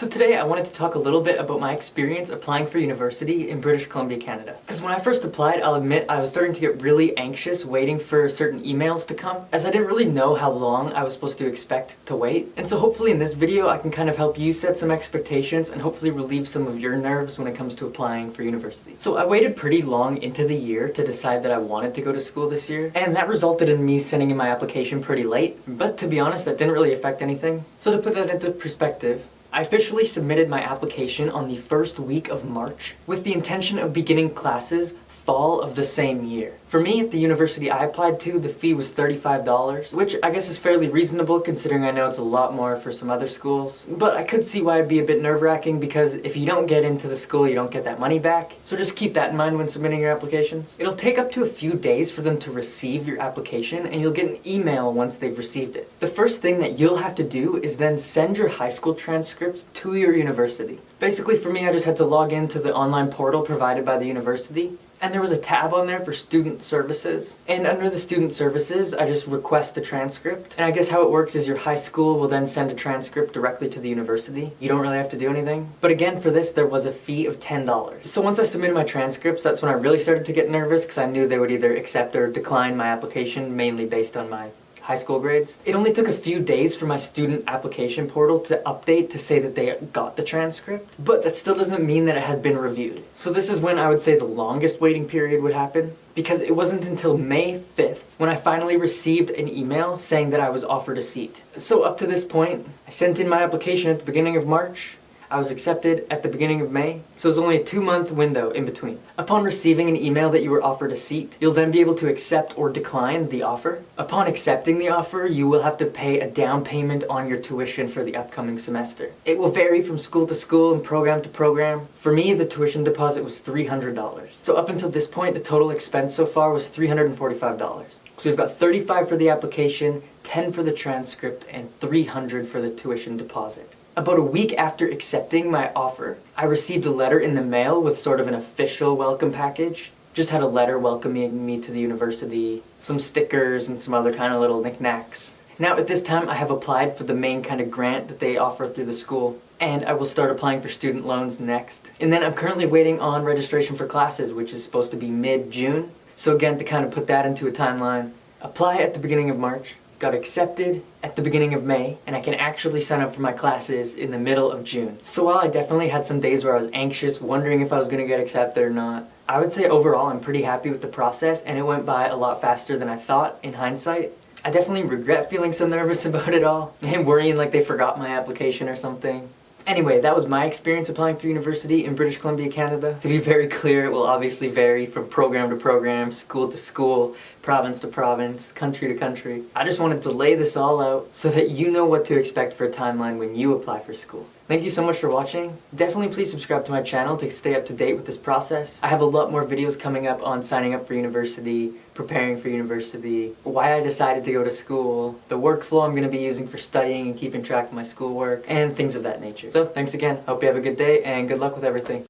So today I wanted to talk a little bit about my experience applying for university in British Columbia, Canada. Because when I first applied, I'll admit I was starting to get really anxious waiting for certain emails to come, as I didn't really know how long I was supposed to expect to wait. And so hopefully in this video I can kind of help you set some expectations and hopefully relieve some of your nerves when it comes to applying for university. So I waited pretty long into the year to decide that I wanted to go to school this year, and that resulted in me sending in my application pretty late, but to be honest that didn't really affect anything. So to put that into perspective, I officially submitted my application on the first week of March with the intention of beginning classes fall of the same year. For me, at the university I applied to, the fee was $35, which I guess is fairly reasonable considering I know it's a lot more for some other schools. But I could see why it'd be a bit nerve-wracking because if you don't get into the school, you don't get that money back. So just keep that in mind when submitting your applications. It'll take up to a few days for them to receive your application, and you'll get an email once they've received it. The first thing that you'll have to do is then send your high school transcripts to your university. Basically for me, I just had to log into the online portal provided by the university, and there was a tab on there for student services. And under the student services, I just request a transcript. And I guess how it works is your high school will then send a transcript directly to the university. You don't really have to do anything. But again, for this, there was a fee of $10. So once I submitted my transcripts, that's when I really started to get nervous because I knew they would either accept or decline my application, mainly based on my high school grades. It only took a few days for my student application portal to update to say that they got the transcript, but that still doesn't mean that it had been reviewed. So this is when I would say the longest waiting period would happen, because it wasn't until May 5th when I finally received an email saying that I was offered a seat. So up to this point, I sent in my application at the beginning of March. I was accepted at the beginning of May, so it was only a 2-month window in between. Upon receiving an email that you were offered a seat, you'll then be able to accept or decline the offer. Upon accepting the offer, you will have to pay a down payment on your tuition for the upcoming semester. It will vary from school to school and program to program. For me, the tuition deposit was $300. So up until this point, the total expense so far was $345. So we've got $35 for the application, $10 for the transcript, and $300 for the tuition deposit. About a week after accepting my offer, I received a letter in the mail with sort of an official welcome package. Just had a letter welcoming me to the university, some stickers, and some other kind of little knickknacks. Now at this time I have applied for the main kind of grant that they offer through the school, and I will start applying for student loans next. And then I'm currently waiting on registration for classes, which is supposed to be mid-June. So again, to kind of put that into a timeline, apply at the beginning of March, got accepted at the beginning of May, and I can actually sign up for my classes in the middle of June. So while I definitely had some days where I was anxious, wondering if I was going to get accepted or not, I would say overall I'm pretty happy with the process, and it went by a lot faster than I thought in hindsight. I definitely regret feeling so nervous about it all, and worrying like they forgot my application or something. Anyway, that was my experience applying for university in British Columbia, Canada. To be very clear, it will obviously vary from program to program, school to school, province to province, country to country. I just wanted to lay this all out so that you know what to expect for a timeline when you apply for school. Thank you so much for watching. Definitely please subscribe to my channel to stay up to date with this process. I have a lot more videos coming up on signing up for university, preparing for university, why I decided to go to school, the workflow I'm going to be using for studying and keeping track of my schoolwork, and things of that nature. So thanks again. Hope you have a good day and good luck with everything.